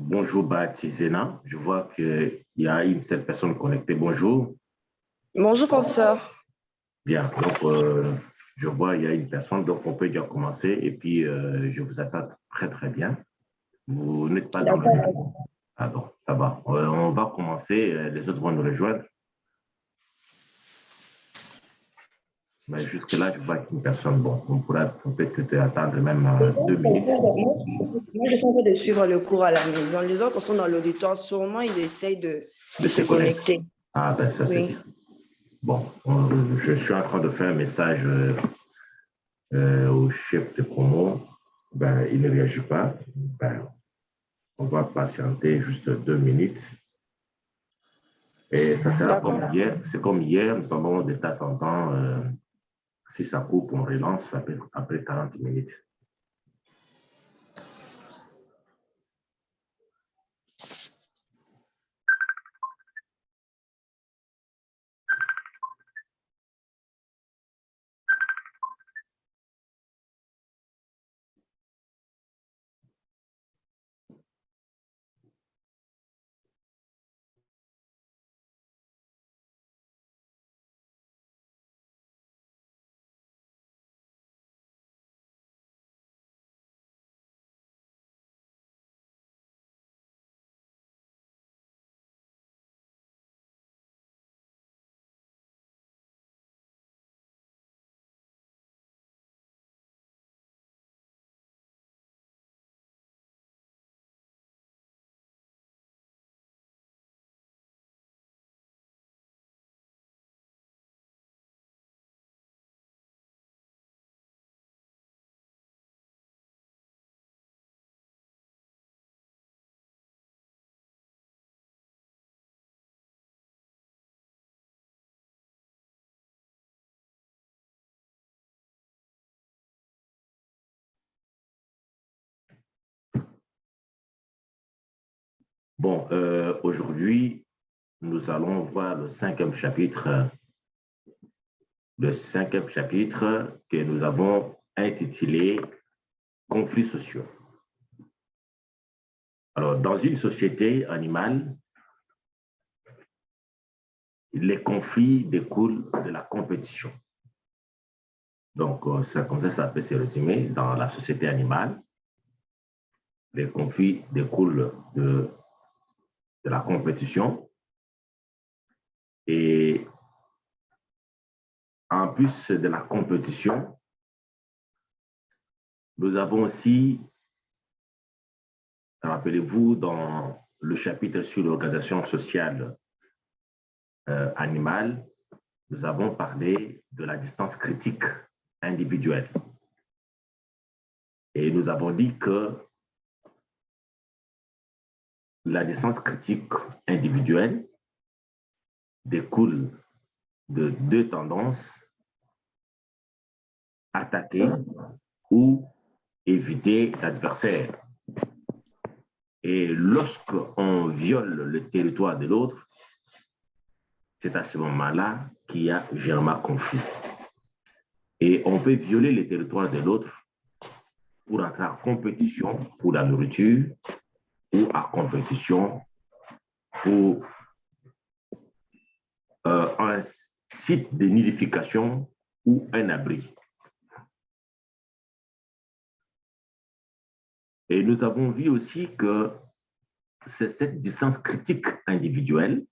Bonjour Baptisena, je vois qu'il y a une seule personne connectée. Bonjour. Bonjour, professeur. Bien, donc je vois qu'il y a une personne, donc on peut déjà commencer et puis je vous attends très très bien. Vous n'êtes pas dans le... D'accord. Ah bon, ça va. On va commencer, les autres vont nous rejoindre. Mais jusque-là, je vois qu'une personne, bon, on pourra peut-être attendre même 2 minutes. Moi, je suis en train de suivre le cours à la maison. Les autres sont dans l'auditoire. Sûrement, ils essayent De de se se connecter. connecter. Ah ben ça c'est Oui. bien. Bon, je suis en train de faire un message au chef de promo, ben, il ne réagit pas. Ben, on va patienter juste 2 minutes. Et ça sera D'accord. comme hier. C'est comme hier, nous avons de temps en temps, si ça coupe, on relance après 40 minutes. Bon, aujourd'hui, nous allons voir le cinquième chapitre que nous avons intitulé Conflits sociaux. Alors, dans une société animale, les conflits découlent de la compétition. Donc, comme ça peut se résumer. Dans la société animale, les conflits découlent de la compétition. Et en plus de la compétition, nous avons aussi, rappelez-vous, dans le chapitre sur l'organisation sociale animale, nous avons parlé de la distance critique individuelle. Et nous avons dit que la distance critique individuelle découle de deux tendances: attaquer ou éviter l'adversaire. Et lorsqu'on viole le territoire de l'autre, c'est à ce moment-là qu'il y a généralement conflit. Et on peut violer le territoire de l'autre pour entrer en compétition pour la nourriture ou en compétition pour un site de nidification ou un abri. Et nous avons vu aussi que c'est cette distance critique individuelle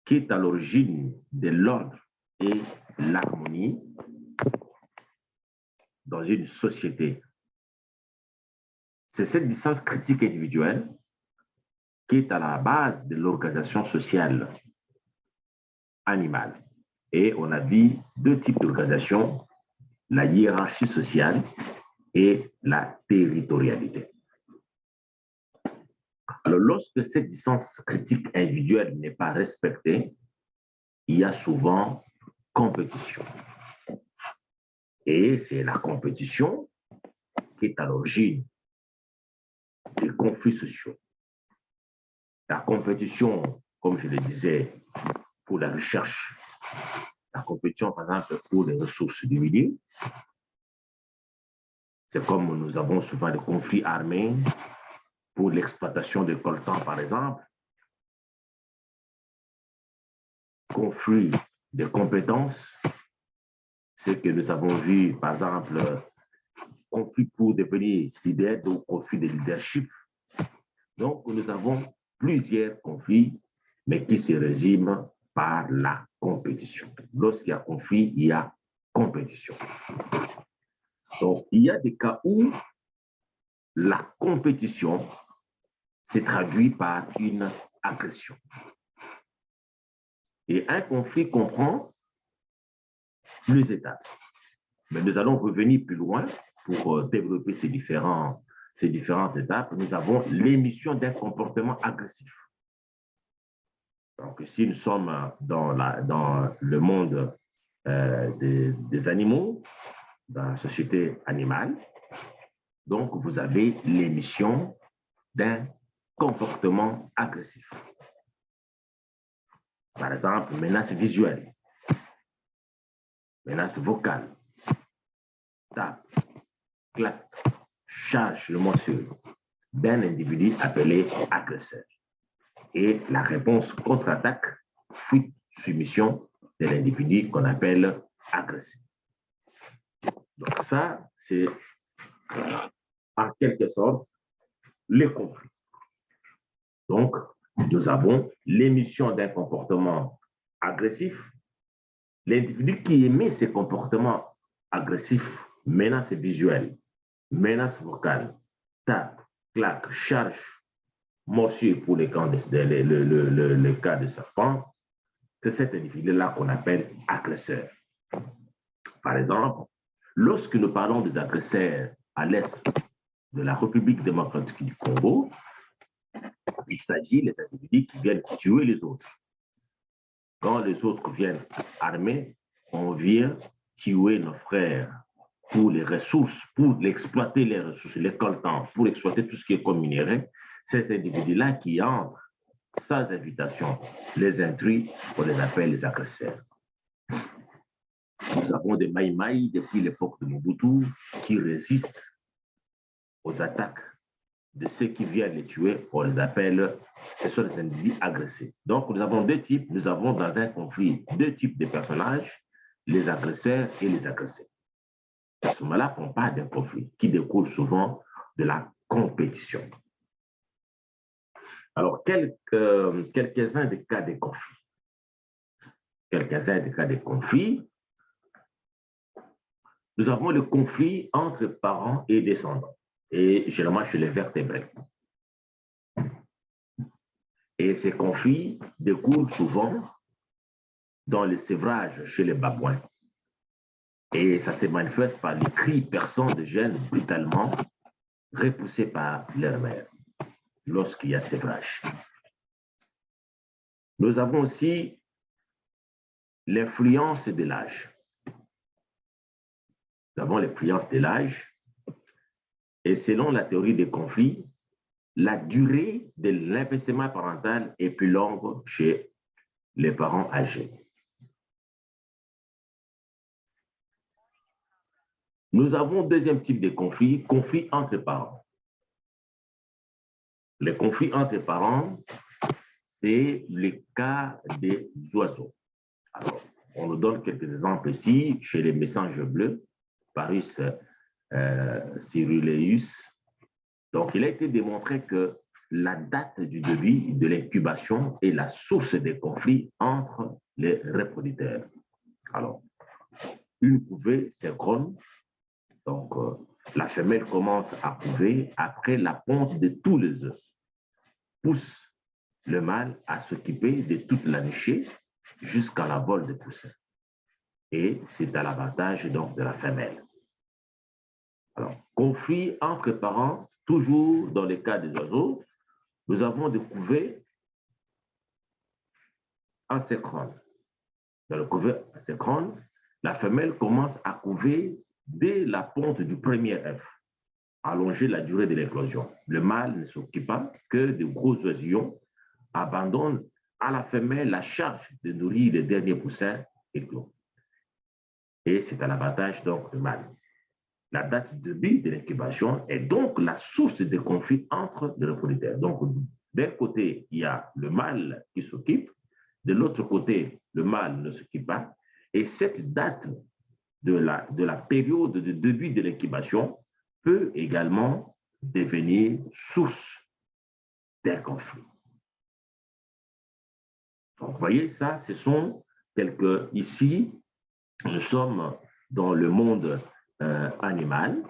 qui est à l'origine de l'ordre et l'harmonie dans une société. C'est cette distance critique individuelle qui est à la base de l'organisation sociale animale. Et on a vu deux types d'organisation, la hiérarchie sociale et la territorialité. Alors, lorsque cette distance critique individuelle n'est pas respectée, il y a souvent compétition. Et c'est la compétition qui est à l'origine des conflits sociaux. La compétition, comme je le disais, pour la recherche, la compétition, par exemple, pour les ressources du milieu, c'est comme nous avons souvent des conflits armés pour l'exploitation de coltan, par exemple, conflit de compétences, ce que nous avons vu, par exemple, conflit pour devenir leader, donc conflit de leadership. Donc, nous avons plusieurs conflits, mais qui se résument par la compétition. Lorsqu'il y a conflit, il y a compétition. Donc, il y a des cas où la compétition se traduit par une agression. Et un conflit comprend plus d'étapes. Mais nous allons revenir plus loin pour développer ces différentes étapes. Nous avons l'émission d'un comportement agressif. Donc, si nous sommes dans le monde des animaux, dans la société animale, donc vous avez l'émission d'un comportement agressif. Par exemple, menace visuelle, menace vocale, tape, claque, charge le morceau d'un individu appelé agresseur. Et la réponse contre-attaque, fuite, soumission de l'individu qu'on appelle agresseur. Donc ça, c'est en quelque sorte le conflit. Donc, nous avons l'émission d'un comportement agressif. L'individu qui émet ces comportements agressifs, menace visuelle, menace vocale, tape, claque, charge, morsure pour le cas de serpent, c'est cet individu-là qu'on appelle agresseur. Par exemple, lorsque nous parlons des agresseurs à l'est de la République démocratique du Congo, il s'agit des individus qui viennent tuer les autres. Quand les autres viennent armés, on vient tuer nos frères pour les ressources, pour exploiter les ressources, les coltans, pour exploiter tout ce qui est comme minerai. Ces individus-là qui entrent sans invitation, les intrus, on les appelle les agresseurs. Nous avons des Maïmaï depuis l'époque de Mobutu qui résistent aux attaques de ceux qui viennent les tuer, on les appelle, ce sont des individus agressés. Donc, nous avons deux types, nous avons dans un conflit deux types de personnages, les agresseurs et les agressés. C'est à ce moment-là qu'on parle d'un conflit qui découle souvent de la compétition. Alors, quelques-uns des cas de conflit. Quelques-uns des cas de conflit. Nous avons le conflit entre parents et descendants, et généralement chez les vertébrés. Et ces conflits découlent souvent dans le sévrage chez les babouins. Et ça se manifeste par les cris perçants de jeunes brutalement repoussés par leur mère lorsqu'il y a sévrage. Nous avons aussi l'influence de l'âge. Nous avons l'influence de l'âge. Et selon la théorie des conflits, la durée de l'investissement parental est plus longue chez les parents âgés. Nous avons deuxième type de conflit, conflit entre parents. Les conflits entre parents, c'est le cas des oiseaux. Alors, on nous donne quelques exemples ici, chez les mésanges bleus, Parus ciruleus. Donc, il a été démontré que la date du début de l'incubation est la source des conflits entre les reproducteurs. Alors, une couvée synchrone, donc la femelle commence à couver après la ponte de tous les œufs, pousse le mâle à s'occuper de toute la nichée jusqu'à la vol des poussins. Et c'est à l'avantage donc de la femelle. Alors, conflit entre parents, toujours dans le cas des oiseaux, nous avons des couvées asynchrone. Dans le couvée asynchrone, la femelle commence à couver dès la ponte du premier œuf, allonger la durée de l'éclosion. Le mâle ne s'occupe pas que de gros oisillons, abandonne à la femelle la charge de nourrir les derniers poussins éclos. Et c'est à l'avantage donc du mâle. la date de début de l'incubation est donc la source des conflits entre les reproducteurs. Donc, d'un côté, il y a le mâle qui s'occupe, de l'autre côté, le mâle ne s'occupe pas. Et cette date de la période de début de l'incubation peut également devenir source d'un conflit. Donc, vous voyez, ça, ce sont quelques... Ici, nous sommes dans le monde animal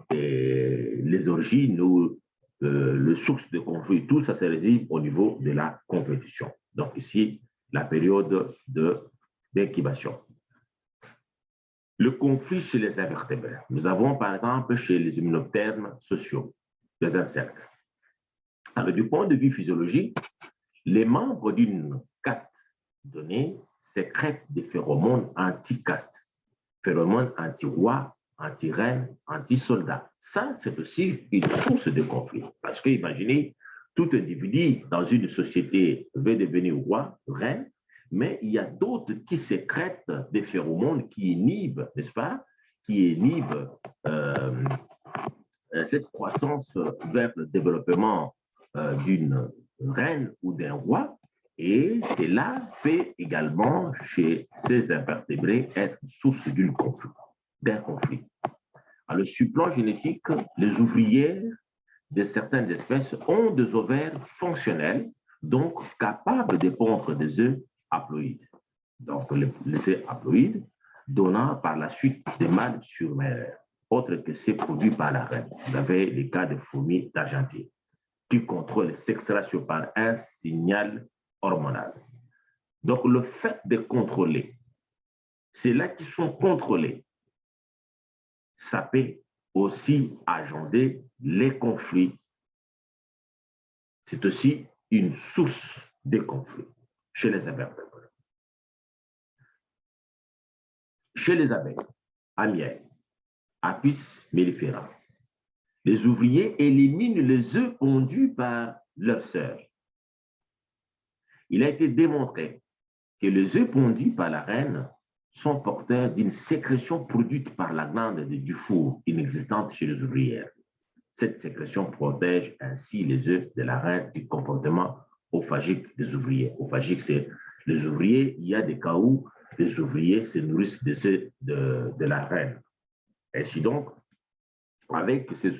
et les origines ou le source de conflit, tout ça se résume au niveau de la compétition. Donc, ici, la période d'incubation. Le conflit chez les invertébrés. Nous avons, par exemple, chez les hyménoptères sociaux, les insectes. Alors, du point de vue physiologique, les membres d'une caste donnée sécrètent des phéromones anti-caste, phéromones anti-roi, anti-reine, anti-soldat. Ça, c'est aussi une source de conflit. Parce que, imaginez, tout individu dans une société veut devenir roi, reine, mais il y a d'autres qui sécrètent des phéromones qui inhibent, n'est-ce pas, qui inhibent cette croissance vers le développement d'une reine ou d'un roi. Et cela peut également, chez ces invertébrés, être source d'un conflit. Alors, sur le plan génétique, les ouvrières de certaines espèces ont des ovaires fonctionnels, donc capables de pondre des œufs haploïdes. Donc, les œufs haploïdes donnant par la suite des mâles surmères, autres que ceux produits par la reine. Vous avez les cas de fourmis d'Argentine, qui contrôlent les sextrations par un signal hormonal. Donc, le fait de contrôler, c'est là qu'ils sont contrôlés, ça peut aussi agender les conflits. C'est aussi une source de conflits chez les invertébrés. Chez les abeilles, à miel, Apis mellifera, les ouvriers éliminent les œufs pondus par leurs sœurs. Il a été démontré que les œufs pondus par la reine sont porteurs d'une sécrétion produite par la glande du four inexistante chez les ouvrières. Cette sécrétion protège ainsi les œufs de la reine du comportement ophagique des ouvriers. Ophagique, c'est les ouvriers, il y a des cas où les ouvriers se nourrissent des œufs de la reine. Ainsi donc, avec cette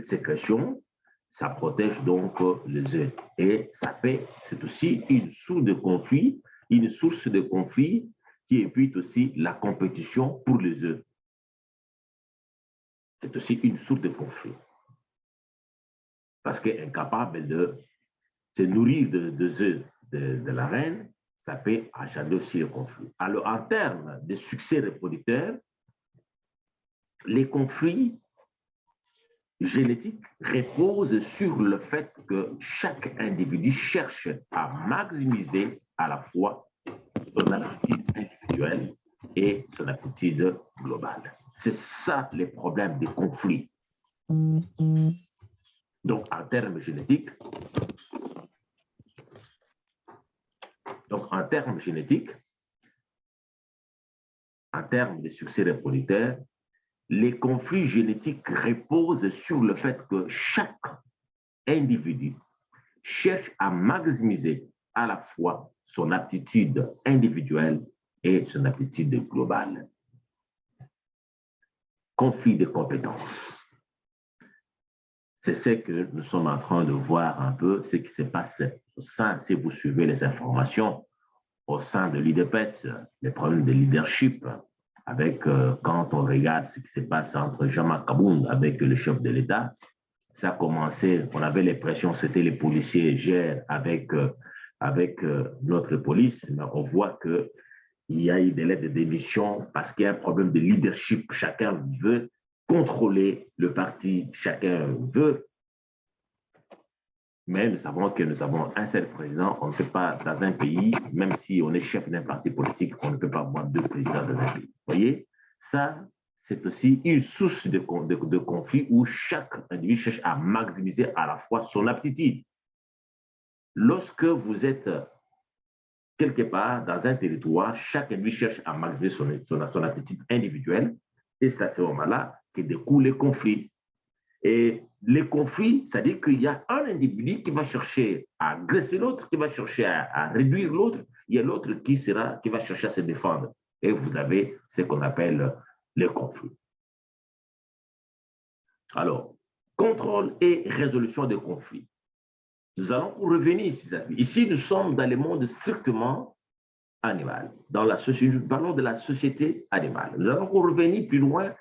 sécrétion, ça protège donc les œufs. Et c'est aussi une source de conflit qui évite aussi la compétition pour les œufs. C'est aussi une source de conflit. Parce qu'incapable de se nourrir des œufs de la reine, ça peut agender aussi le conflit. Alors, en termes de succès reproducteur, les conflits génétiques reposent sur le fait que chaque individu cherche à maximiser à la fois son aptitude individuelle et son aptitude globale. C'est ça les problèmes des conflits. Donc, en termes génétiques, en termes de succès reproducteur, les conflits génétiques reposent sur le fait que chaque individu cherche à maximiser à la fois son aptitude individuelle et son aptitude globale. Conflit de compétences. C'est ce que nous sommes en train de voir un peu, ce qui se passe au sein, si vous suivez les informations, au sein de l'IDPS, les problèmes de leadership, avec quand on regarde ce qui se passe entre Jean-Marc Kabound avec le chef de l'État, ça a commencé, on avait l'impression c'était les policiers gèrent avec notre police, mais on voit qu'il y a eu des lettres de démission parce qu'il y a un problème de leadership. Chacun veut contrôler le parti, chacun veut. Mais nous savons que nous avons un seul président. On ne peut pas, dans un pays, même si on est chef d'un parti politique, on ne peut pas avoir deux présidents dans un pays. Vous voyez, ça, c'est aussi une source de conflit où chaque individu cherche à maximiser à la fois son aptitude. Lorsque vous êtes quelque part, dans un territoire, chaque individu cherche à maximiser son appétit individuel, et c'est à ce moment-là que découlent les conflits. Et les conflits, c'est-à-dire qu'il y a un individu qui va chercher à agresser l'autre, qui va chercher à réduire l'autre, il y a l'autre qui va chercher à se défendre. Et vous avez ce qu'on appelle les conflits. Alors, contrôle et résolution des conflits. Nous allons revenir ici. Ici, nous sommes dans le monde strictement animal. Nous parlons de la société animale. Nous allons revenir plus loin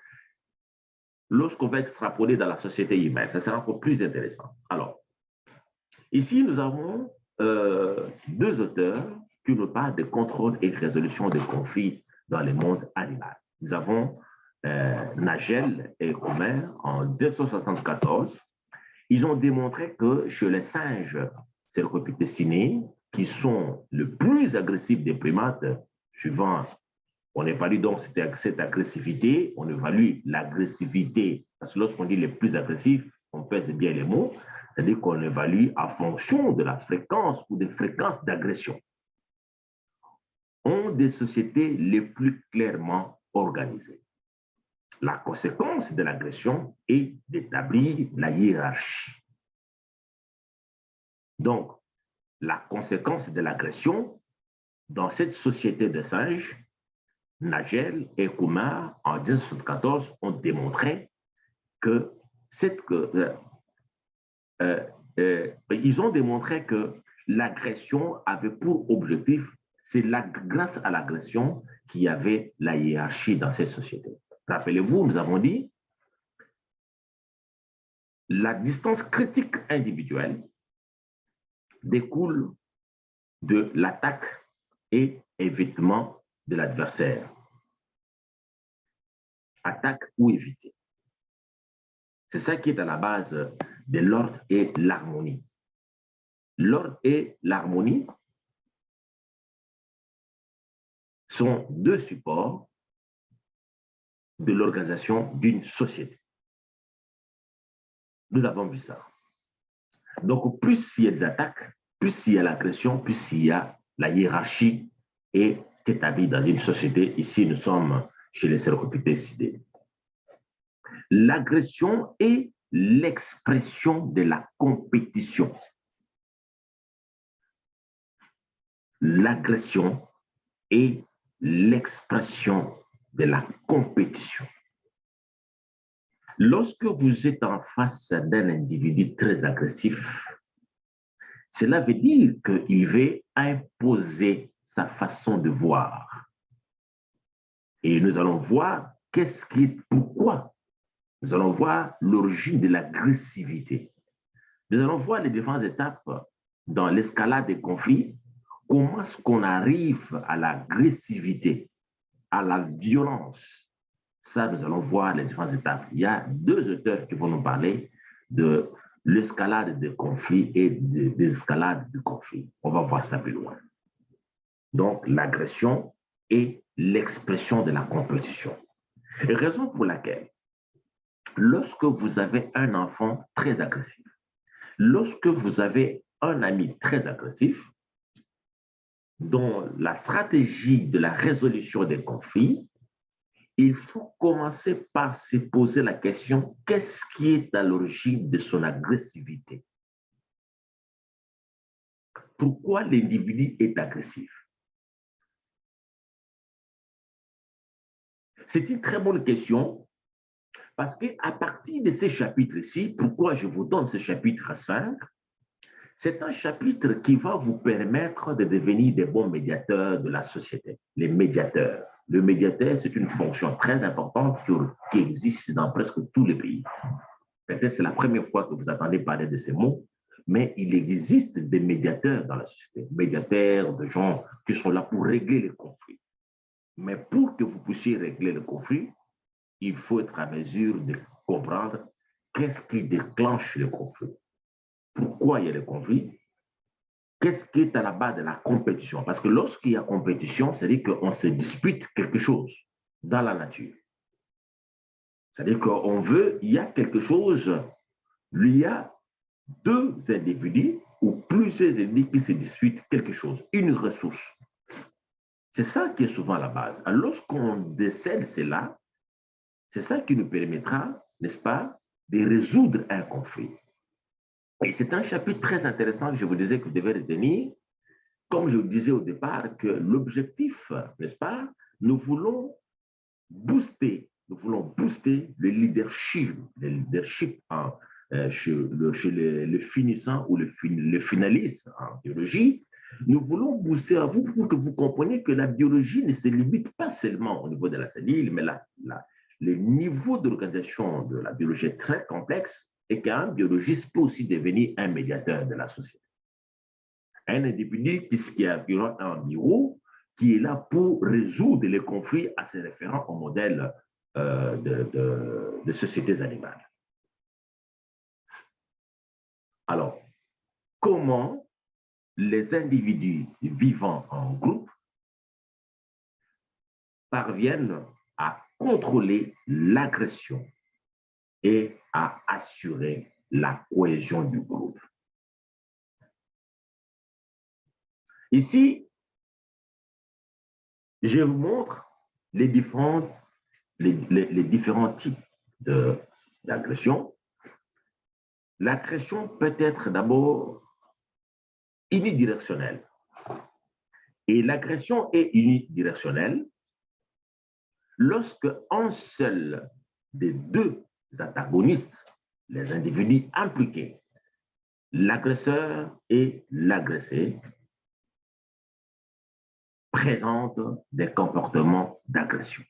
lorsqu'on va extrapoler dans la société humaine. Ça sera encore plus intéressant. Alors, ici, nous avons deux auteurs qui nous parlent de contrôle et résolution des conflits dans le monde animal. Nous avons Nagel et Homer en 1974. Ils ont démontré que chez les singes cercopithecinae, qui sont le plus agressifs des primates, suivant, on évalue donc cette agressivité, on évalue l'agressivité, parce que lorsqu'on dit les plus agressifs, on pèse bien les mots, c'est-à-dire qu'on évalue en fonction de la fréquence ou des fréquences d'agression, ont des sociétés les plus clairement organisées. La conséquence de l'agression est d'établir la hiérarchie. Donc, la conséquence de l'agression dans cette société de singes, Nagel et Kumar, en 1974, ont démontré que ils ont démontré que l'agression avait pour objectif, c'est grâce à l'agression qu'il y avait la hiérarchie dans cette société. Rappelez-vous, nous avons dit la distance critique individuelle découle de l'attaque et évitement de l'adversaire. Attaque ou éviter. C'est ça qui est à la base de l'ordre et l'harmonie. L'ordre et l'harmonie sont deux supports de l'organisation d'une société. Nous avons vu ça. Donc, plus il y a des attaques, plus il y a l'agression, plus il y a la hiérarchie est établie dans une société. Ici, nous sommes chez les cercopithècidae. L'agression est l'expression de la compétition. L'agression est l'expression de la compétition. Lorsque vous êtes en face d'un individu très agressif, cela veut dire qu'il veut imposer sa façon de voir. Et nous allons voir pourquoi. Nous allons voir l'origine de l'agressivité. Nous allons voir les différentes étapes dans l'escalade des conflits. Comment est-ce qu'on arrive à l'agressivité, à la violence? Ça, nous allons voir les différentes étapes. Il y a deux auteurs qui vont nous parler de l'escalade des conflits et de l'escalade du conflit. On va voir ça plus loin. Donc, l'agression est l'expression de la compétition. Et raison pour laquelle, lorsque vous avez un enfant très agressif, lorsque vous avez un ami très agressif, dont la stratégie de la résolution des conflits, il faut commencer par se poser la question, qu'est-ce qui est à l'origine de son agressivité? Pourquoi l'individu est agressif? C'est une très bonne question parce qu'à partir de ces chapitres-ci, pourquoi je vous donne ce chapitre 5, c'est un chapitre qui va vous permettre de devenir des bons médiateurs de la société, les médiateurs. Le médiateur, c'est une fonction très importante qui existe dans presque tous les pays. Peut-être c'est la première fois que vous entendez parler de ces mots, mais il existe des médiateurs dans la société, médiateurs de gens qui sont là pour régler les conflits. Mais pour que vous puissiez régler le conflit, il faut être à mesure de comprendre qu'est-ce qui déclenche le conflit. Pourquoi il y a le conflit? Qu'est-ce qui est à la base de la compétition? Parce que lorsqu'il y a compétition, c'est-à-dire qu'on se dispute quelque chose dans la nature. C'est-à-dire qu'on veut, il y a quelque chose, il y a deux individus ou plusieurs individus qui se disputent quelque chose, une ressource. C'est ça qui est souvent la base. Alors, lorsqu'on décèle cela, c'est ça qui nous permettra, n'est-ce pas, de résoudre un conflit. Et c'est un chapitre très intéressant que je vous disais que vous devez retenir. Comme je vous disais au départ, que l'objectif, n'est-ce pas, nous voulons booster le leadership chez le finissant ou le finaliste en biologie. Nous voulons booster à vous pour que vous compreniez que la biologie ne se limite pas seulement au niveau de la cellule, mais le niveau d'organisation de la biologie est très complexe et qu'un biologiste peut aussi devenir un médiateur de la société. Un individu qui est un bureau, qui est là pour résoudre les conflits à se référant au modèle de sociétés animales. Alors, comment les individus vivant en groupe parviennent à contrôler l'agression et à assurer la cohésion du groupe? Ici, je vous montre les différents types d'agression. L'agression peut être d'abord unidirectionnelle. Et l'agression est unidirectionnelle lorsque un seul des deux antagonistes, les individus impliqués, l'agresseur et l'agressé, présentent des comportements d'agression.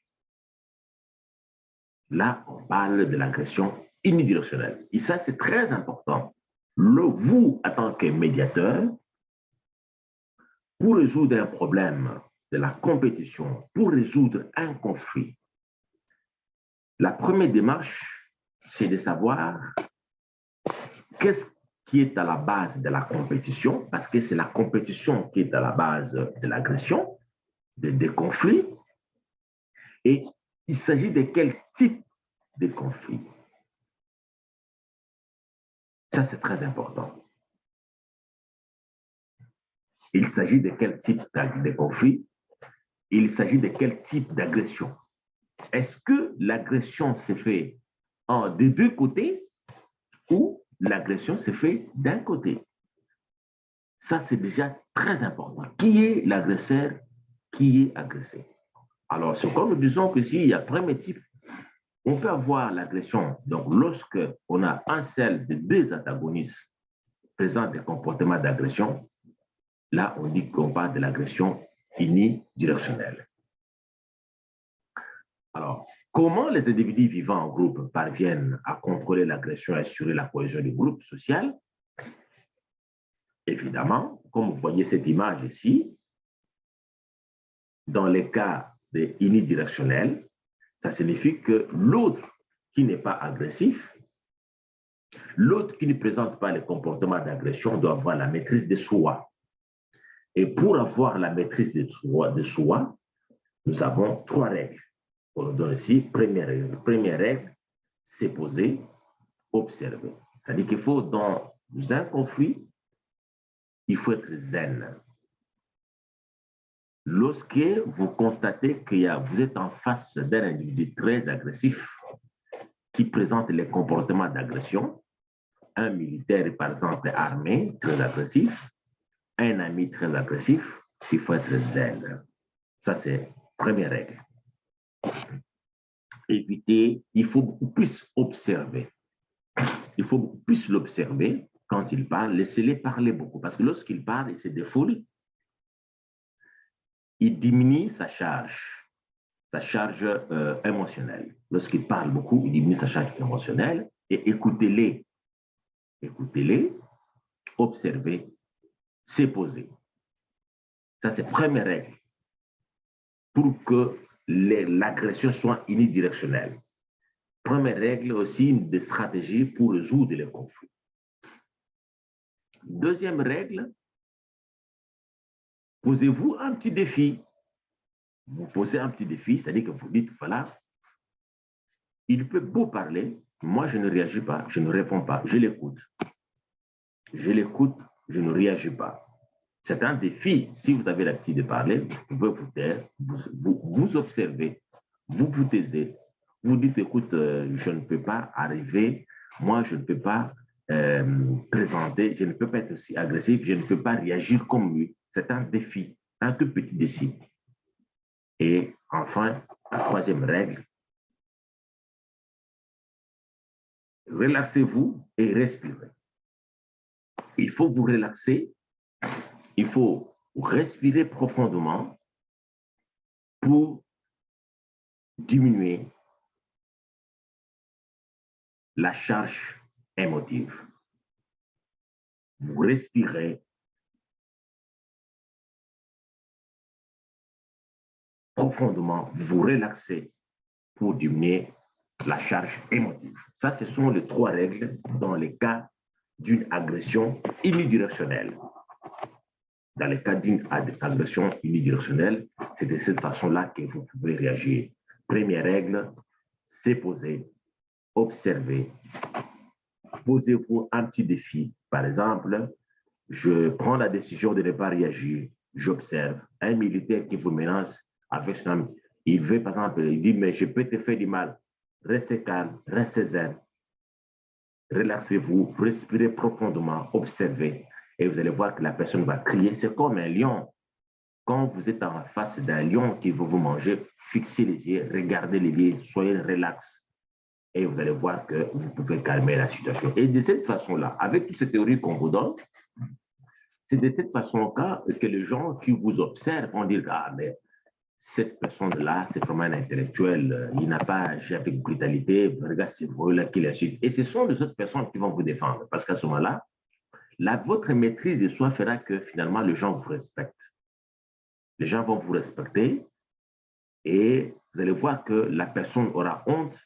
Là, on parle de l'agression unidirectionnelle. Et ça, c'est très important. Vous, en tant que médiateur, pour résoudre un problème de la compétition, pour résoudre un conflit, la première démarche, c'est de savoir qu'est-ce qui est à la base de la compétition, parce que c'est la compétition qui est à la base de l'agression, des conflits, et il s'agit de quel type de conflit. Ça, c'est très important. Il s'agit de quel type de conflit, il s'agit de quel type d'agression. Est-ce que l'agression se fait des deux côtés ou l'agression se fait d'un côté? Ça, c'est déjà très important. Qui est l'agresseur? Qui est agressé? Alors, c'est comme nous disons que s'il y a premier type, on peut avoir l'agression. Donc, lorsque on a un seul des deux antagonistes présente des comportements d'agression, là, on dit qu'on parle de l'agression unidirectionnelle. Alors, comment les individus vivant en groupe parviennent à contrôler l'agression et assurer la cohésion du groupe social? Évidemment, comme vous voyez cette image ici, dans les cas unidirectionnels, ça signifie que l'autre qui n'est pas agressif, l'autre qui ne présente pas les comportements d'agression doit avoir la maîtrise de soi. Et pour avoir la maîtrise de soi, nous avons trois règles. On nous donne ici, première règle, c'est poser, observer. C'est-à-dire qu'il faut, dans un conflit, il faut être zen. Lorsque vous constatez que vous êtes en face d'un individu très agressif qui présente les comportements d'agression, un militaire, par exemple, armé, très agressif, un ami très agressif, il faut être zen. Ça, c'est la première règle. Éviter, il faut beaucoup plus observer. Il faut beaucoup plus l'observer quand il parle, laissez-les parler beaucoup. Parce que lorsqu'il parle, il se défoule, il diminue sa charge émotionnelle. Lorsqu'il parle beaucoup, il diminue sa charge émotionnelle et écoutez-les. Écoutez-les, observez, c'est poser. Ça, c'est la première règle pour que l'agression soit unidirectionnelle. Première règle aussi, des stratégies pour résoudre les conflits. Deuxième règle, posez-vous un petit défi. Vous posez un petit défi, c'est-à-dire que vous dites, voilà, il peut beau parler, moi je ne réagis pas, je ne réponds pas, je l'écoute. Je l'écoute, je ne réagis pas. C'est un défi. Si vous avez l'habitude de parler, vous pouvez vous taire, vous observez, vous taisez, vous dites, écoute, je ne peux pas arriver, moi, je ne peux pas présenter, je ne peux pas être aussi agressif, je ne peux pas réagir comme lui. C'est un défi, un tout petit défi. Et enfin, la troisième règle, relaxez-vous et respirez. Il faut vous relaxer, il faut respirer profondément pour diminuer la charge émotive. Vous respirez profondément, vous relaxez pour diminuer la charge émotive. Ça, ce sont les trois règles dans les cas d'une agression unidirectionnelle. Dans le cas d'une agression unidirectionnelle, c'est de cette façon-là que vous pouvez réagir. Première règle, c'est poser, observer. Posez-vous un petit défi. Par exemple, je prends la décision de ne pas réagir. J'observe un militaire qui vous menace avec son arme. Il veut, par exemple, il dit, mais je peux te faire du mal. Restez calme, restez zen. Relaxez-vous, respirez profondément, observez. Et vous allez voir que la personne va crier. C'est comme un lion. Quand vous êtes en face d'un lion qui veut vous manger, fixez les yeux, regardez les yeux, soyez relax. Et vous allez voir que vous pouvez calmer la situation. Et de cette façon-là, avec toutes ces théories qu'on vous donne, c'est de cette façon-là que les gens qui vous observent vont dire, ah, mais cette personne-là, c'est vraiment un intellectuel, il n'a pas agi avec brutalité, regarde ces voix-là qu'il insulte. Et ce sont les autres personnes qui vont vous défendre, parce qu'à ce moment-là, votre maîtrise de soi fera que finalement, les gens vous respectent. Les gens vont vous respecter et vous allez voir que la personne aura honte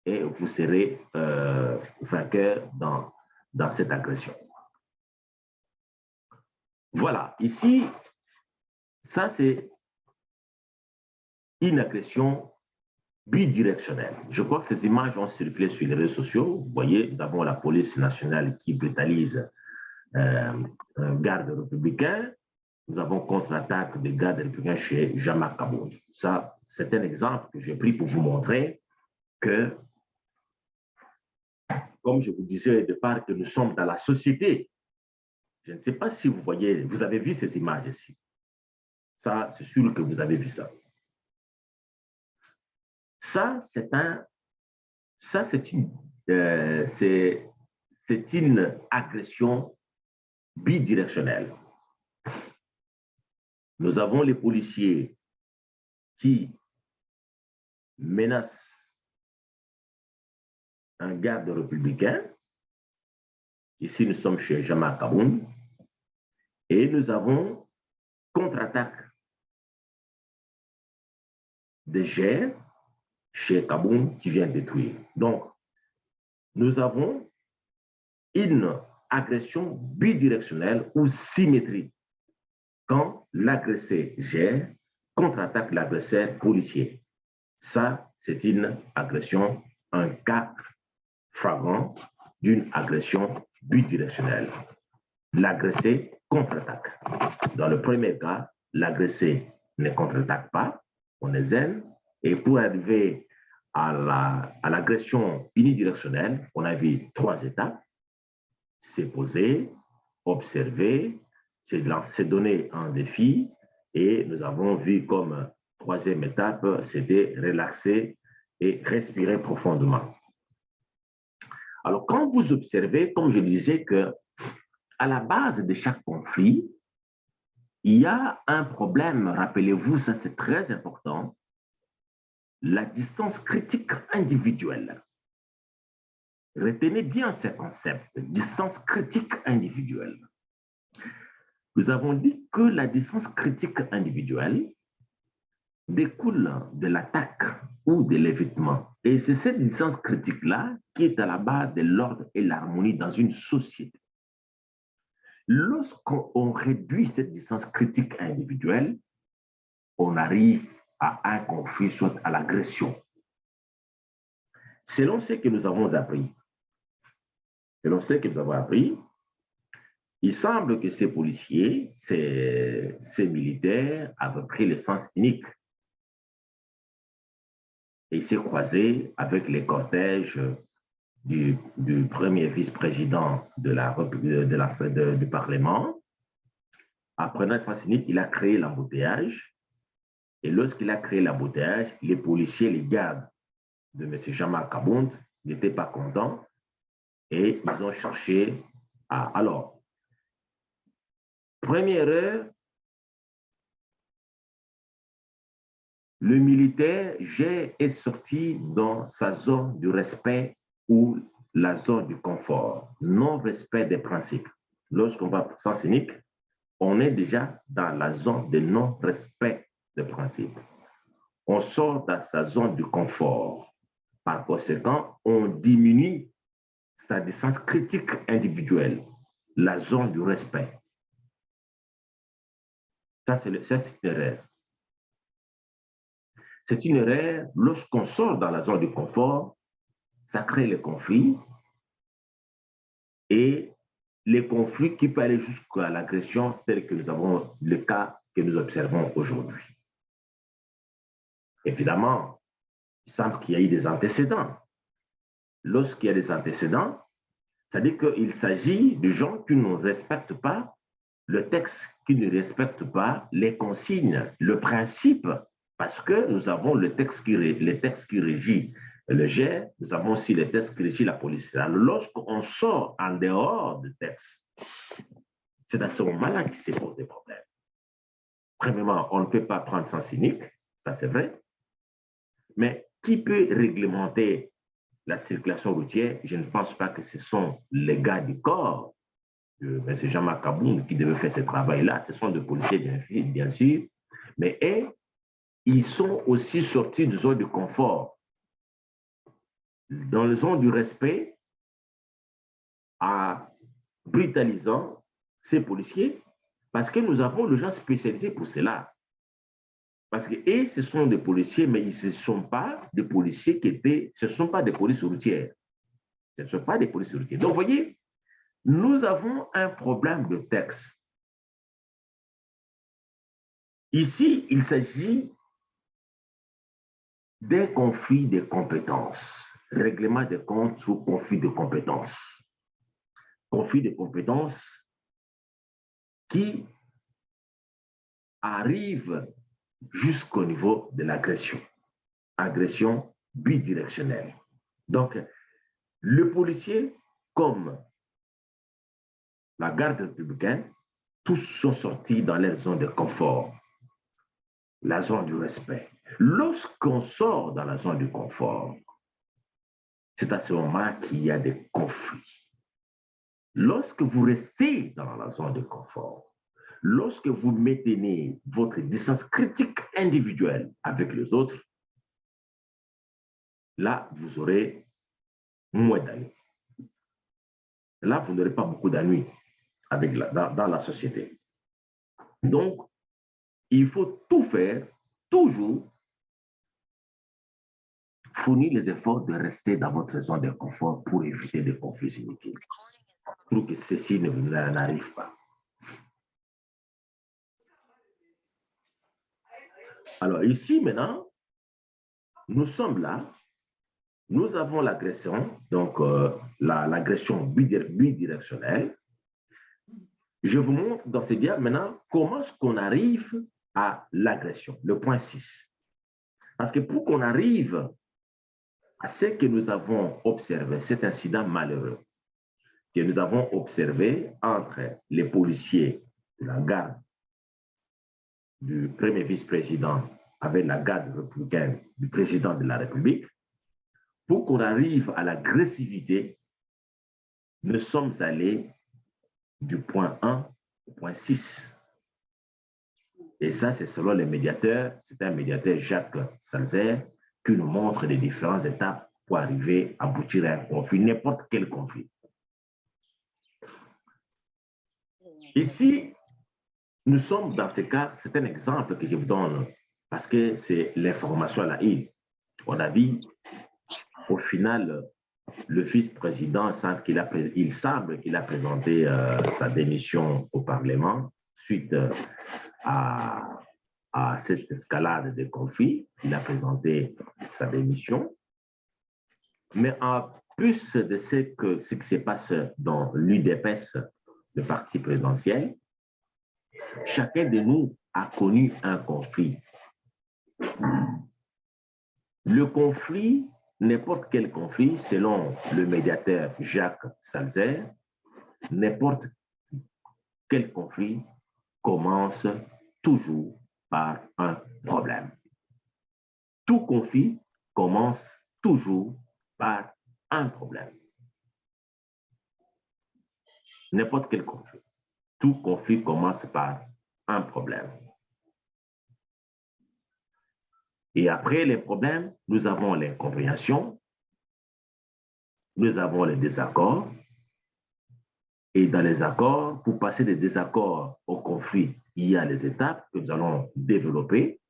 et vous serez vainqueur dans cette agression. Voilà, ici, ça c'est une agression bidirectionnelle. Je crois que ces images ont circulé sur les réseaux sociaux. Vous voyez, nous avons la police nationale qui brutalise un garde républicain. Nous avons contre-attaque des gardes républicains chez Jama Kabound. Ça, c'est un exemple que j'ai pris pour vous montrer que, comme je vous disais au départ, que nous sommes dans la société. Je ne sais pas si vous voyez, vous avez vu ces images ici. Ça, c'est sûr que vous avez vu ça. Ça, c'est une agression bidirectionnelle. Nous avons les policiers qui menacent un garde républicain. Ici, nous sommes chez Jama Kabound. Et nous avons contre-attaque des GER chez Kabound qui vient détruire. Donc, nous avons une agression bidirectionnelle ou symétrique quand l'agressé gère contre-attaque l'agresseur policier. Ça, c'est une agression, un cas flagrant d'une agression bidirectionnelle. L'agressé contre-attaque. Dans le premier cas, l'agressé ne contre-attaque pas, on est zen, et pour arriver à l'agression unidirectionnelle, on a vu trois étapes. C'est poser, observer, c'est donner un défi, et nous avons vu comme troisième étape, c'était relaxer et respirer profondément. Alors, quand vous observez, comme je disais, que à la base de chaque conflit, il y a un problème, rappelez-vous, ça c'est très important, la distance critique individuelle. Retenez bien ce concept, distance critique individuelle. Nous avons dit que la distance critique individuelle découle de l'attaque ou de l'évitement. Et c'est cette distance critique-là qui est à la base de l'ordre et l'harmonie dans une société. Lorsqu'on réduit cette distance critique individuelle, on arrive à un conflit, soit à l'agression. Selon ce que nous avons appris, il semble que ces policiers, ces militaires avaient pris le sens unique. Et il s'est croisé avec les cortèges du premier vice-président du Parlement. Apprenant le sens unique, il a créé l'embouteillage. Et lorsqu'il a créé l'embouteillage, les policiers, les gardes de M. Jean-Marc Kabound n'étaient pas contents et ils ont cherché à... Alors, première heure, le militaire est sorti dans sa zone du respect ou la zone du confort, non-respect des principes. Lorsqu'on va pour sens unique, on est déjà dans la zone de non-respect des principes. On sort dans sa zone du confort. Par conséquent, on diminue sa distance critique individuelle, la zone du respect. Ça, c'est une erreur. C'est une erreur. Lorsqu'on sort dans la zone du confort, ça crée les conflits et les conflits qui peuvent aller jusqu'à l'agression tel que nous avons le cas que nous observons aujourd'hui. Évidemment, il semble qu'il y a eu des antécédents. Lorsqu'il y a des antécédents, c'est-à-dire qu'il s'agit de gens qui ne respectent pas le texte, qui ne respectent pas les consignes, le principe, parce que nous avons le texte qui régit le GER, nous avons aussi le texte qui régit la police. Alors, lorsqu'on sort en dehors du texte, c'est à ce moment-là qu'il se pose des problèmes. Premièrement, on ne peut pas prendre sens unique, ça c'est vrai, mais qui peut réglementer la circulation routière? Je ne pense pas que ce sont les gars du corps de M. Jean-Marc Kabound qui devaient faire ce travail-là. Ce sont des policiers, bien sûr, mais ils sont aussi sortis de zone de confort. Dans la zone du respect, en brutalisant ces policiers, parce que nous avons les gens spécialisés pour cela. Parce que ce sont des policiers, mais ce ne sont pas des policiers ce ne sont pas des polices routières. Ce ne sont pas des polices routières. Donc, vous voyez, nous avons un problème de texte. Ici, il s'agit d'un conflit de compétences. Règlement des comptes sous conflit de compétences. Conflit de compétences qui arrive jusqu'au niveau de l'agression. Agression bidirectionnelle. Donc, le policier, comme la garde républicaine, tous sont sortis dans leur zone de confort, la zone du respect. Lorsqu'on sort dans la zone du confort, c'est à ce moment qu'il y a des conflits. Lorsque vous restez dans la zone de confort, lorsque vous maintenez votre distance critique individuelle avec les autres, là, vous aurez moins d'ennuis. Là, vous n'aurez pas beaucoup d'ennuis dans la société. Donc, il faut tout faire, toujours fournir les efforts de rester dans votre zone de confort pour éviter des conflits inutiles, pour que ceci n'arrive pas. Alors ici, maintenant, nous sommes là, nous avons l'agression, donc l'agression bidirectionnelle. Je vous montre dans ce diagramme maintenant comment est-ce qu'on arrive à l'agression, le point 6. Parce que pour qu'on arrive à ce que nous avons observé, cet incident malheureux que nous avons observé entre les policiers de la garde du premier vice-président avec la garde républicaine du président de la République, pour qu'on arrive à l'agressivité, nous sommes allés du point 1 au point 6. Et ça, c'est selon les médiateurs, c'est un médiateur Jacques Salzer qui nous montre les différentes étapes pour arriver à aboutir à un conflit, n'importe quel conflit. Ici, nous sommes dans ce cas, c'est un exemple que je vous donne parce que c'est l'information à la une. On a vu, au final, le vice-président, il semble qu'il a présenté sa démission au Parlement suite à cette escalade de conflits. Il a présenté sa démission. Mais en plus de ce qui se passe dans l'UDPS, le parti présidentiel, chacun de nous a connu un conflit. Le conflit, n'importe quel conflit, selon le médiateur Jacques Salzer, n'importe quel conflit commence toujours par un problème. Tout conflit commence toujours par un problème. N'importe quel conflit. Tout conflit commence par un problème. Et après les problèmes, nous avons l'incompréhension, nous avons les désaccords. Et dans les accords, pour passer des désaccords au conflit, il y a les étapes que nous allons développer.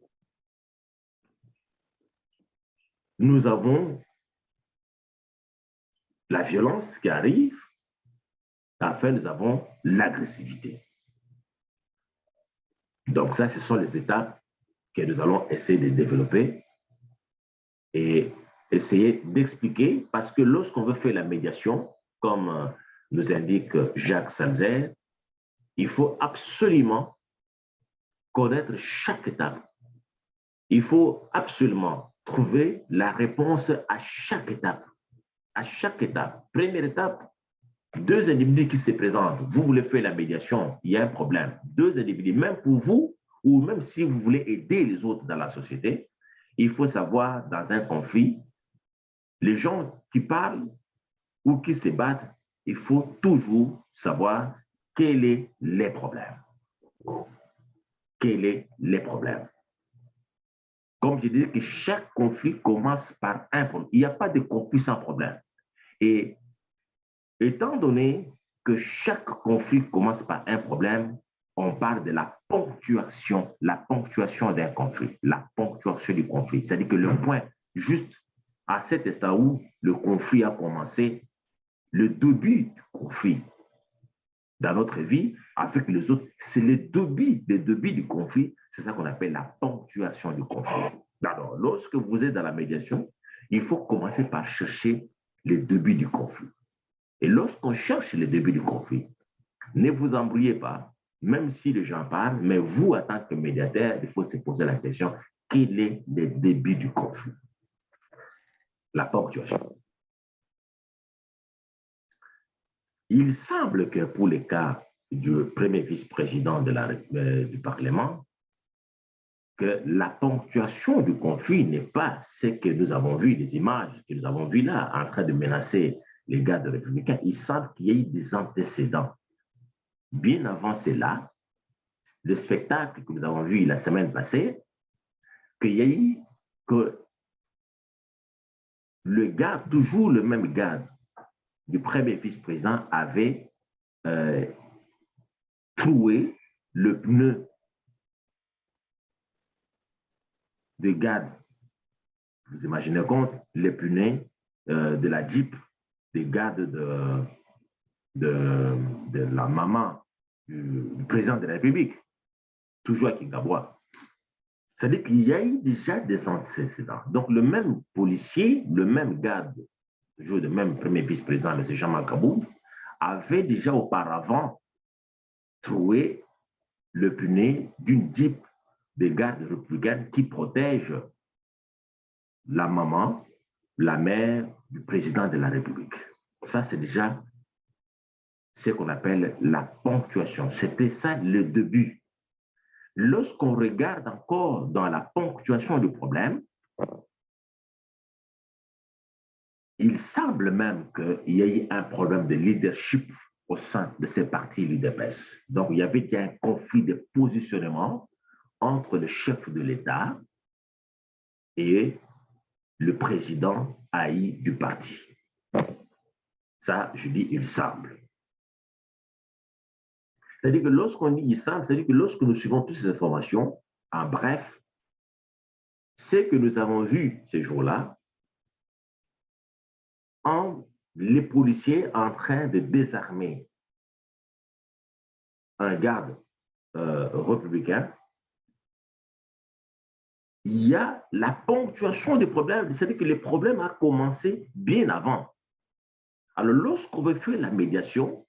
Nous avons la violence qui arrive. Enfin, nous avons l'agressivité. Donc ça, ce sont les étapes que nous allons essayer de développer et essayer d'expliquer, parce que lorsqu'on veut faire la médiation, comme nous indique Jacques Salzer, il faut absolument connaître chaque étape. Il faut absolument trouver la réponse à chaque étape. À chaque étape. Première étape, deux individus qui se présentent. Vous voulez faire la médiation, il y a un problème. Deux individus, même pour vous, ou même si vous voulez aider les autres dans la société, il faut savoir, dans un conflit, les gens qui parlent ou qui se battent, il faut toujours savoir quels sont les problèmes. Quels sont les problèmes? Comme je disais, que chaque conflit commence par un problème. Il n'y a pas de conflit sans problème. Et étant donné que chaque conflit commence par un problème, on parle de la ponctuation d'un conflit, la ponctuation du conflit. C'est-à-dire que le point, juste à cet instant où le conflit a commencé, le début du conflit dans notre vie avec les autres, c'est le début du conflit, c'est ça qu'on appelle la ponctuation du conflit. Alors, lorsque vous êtes dans la médiation, il faut commencer par chercher le début du conflit. Et lorsqu'on cherche le début du conflit, ne vous embrouillez pas, même si les gens parlent, mais vous, en tant que médiateur, il faut se poser la question, quel est le début du conflit? La ponctuation. Il semble que pour le cas du premier vice-président du Parlement, que la ponctuation du conflit n'est pas ce que nous avons vu, les images que nous avons vues là, en train de menacer les gardes républicains. Il semble qu'il y ait des antécédents. Bien avant cela, le spectacle que nous avons vu la semaine passée, qu'il y a eu que le garde, toujours le même garde du premier vice-président, avait troué le pneu de garde. Vous imaginez compte, les pneus de la Jeep, des gardes de la maman du président de la République, toujours à Kingaboua. C'est-à-dire qu'il y a eu déjà des antécédents. Donc, le même policier, le même garde, toujours le même premier vice-président, M. Jean-Marc Kabou, avait déjà auparavant trouvé le pneu d'une Jeep des gardes républicaines qui protège la maman, la mère du président de la République. Ça, c'est déjà ce qu'on appelle la ponctuation. C'était ça le début. Lorsqu'on regarde encore dans la ponctuation du problème, il semble même qu'il y ait un problème de leadership au sein de ces partis l'UDPS. Donc, il y avait un conflit de positionnement entre le chef de l'État et le président haï du parti. Ça, je dis, il semble. C'est-à-dire que lorsqu'on dit il semble, c'est-à-dire que lorsque nous suivons toutes ces informations, en bref, ce que nous avons vu ces jours-là, les policiers en train de désarmer un garde républicain, il y a la ponctuation des problèmes, c'est-à-dire que les problèmes ont commencé bien avant. Alors, lorsqu'on veut faire la médiation,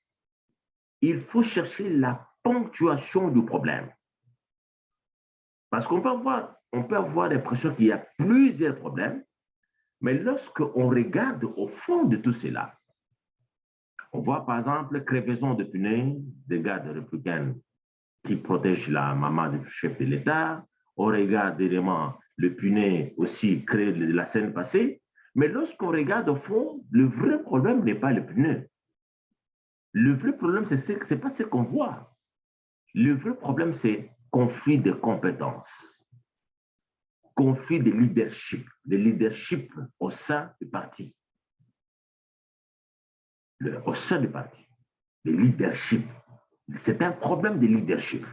il faut chercher la ponctuation du problème. Parce qu'on peut avoir l'impression qu'il y a plusieurs problèmes, mais lorsqu'on regarde au fond de tout cela, on voit par exemple crevaison de pneus des gardes républicains qui protègent la maman du chef de l'État. On regarde évidemment le pneu aussi créé de la scène passée. Mais lorsqu'on regarde au fond, le vrai problème n'est pas le pneu. Le vrai problème, ce n'est pas ce qu'on voit. Le vrai problème, c'est conflit de compétences, conflit de leadership au sein du parti. Au sein du parti, le leadership. C'est un problème de leadership.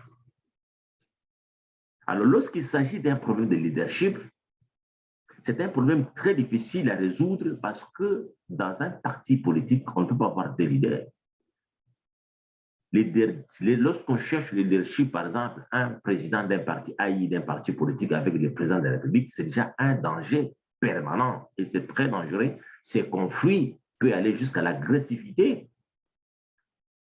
Alors, lorsqu'il s'agit d'un problème de leadership, c'est un problème très difficile à résoudre parce que dans un parti politique, on ne peut pas avoir de leader. Lorsqu'on cherche le leadership, par exemple, un président d'un parti AI, d'un parti politique avec le président de la République, c'est déjà un danger permanent et c'est très dangereux. Ces conflits peuvent aller jusqu'à l'agressivité.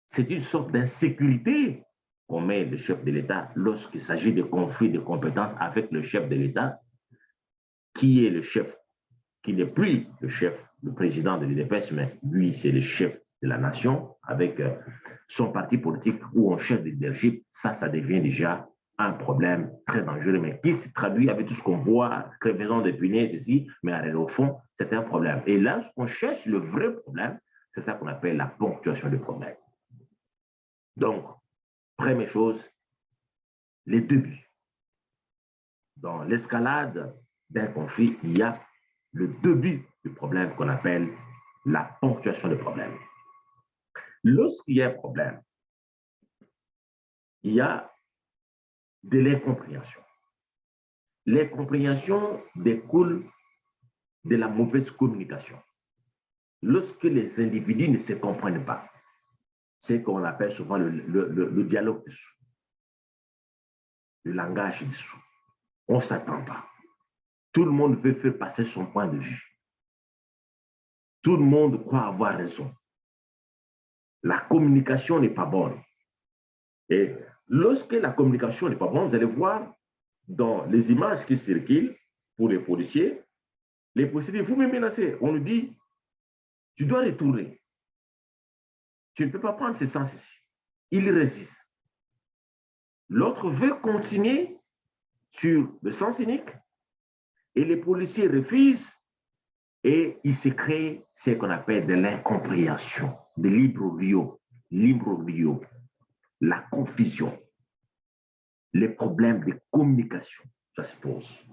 C'est une sorte d'insécurité qu'on met le chef de l'État lorsqu'il s'agit de conflits de compétences avec le chef de l'État, qui est le chef, qui n'est plus le chef, le président de l'UDPS, mais lui, c'est le chef de la nation, avec son parti politique où on cherche le leadership. Ça devient déjà un problème très dangereux, mais qui se traduit avec tout ce qu'on voit, crevaison de punaises ici, mais au fond, c'est un problème. Et là, ce qu'on cherche, le vrai problème, c'est ça qu'on appelle la ponctuation du problème. Donc, première chose, les débuts. Dans l'escalade d'un conflit, il y a le début du problème qu'on appelle la ponctuation du problème. Lorsqu'il y a un problème, il y a de l'incompréhension. L'incompréhension découle de la mauvaise communication. Lorsque les individus ne se comprennent pas, c'est ce qu'on appelle souvent le dialogue dessous, le langage dessous. On ne s'attend pas. Tout le monde veut faire passer son point de vue. Tout le monde croit avoir raison. La communication n'est pas bonne. Et lorsque la communication n'est pas bonne, vous allez voir dans les images qui circulent pour les policiers disent, vous me menacez. On nous dit, tu dois retourner. Tu ne peux pas prendre ce sens ici. Il résiste. L'autre veut continuer sur le sens unique et les policiers refusent et il se crée ce qu'on appelle de l'incompréhension, de l'imbroglio, la confusion, les problèmes de communication, ça se pose.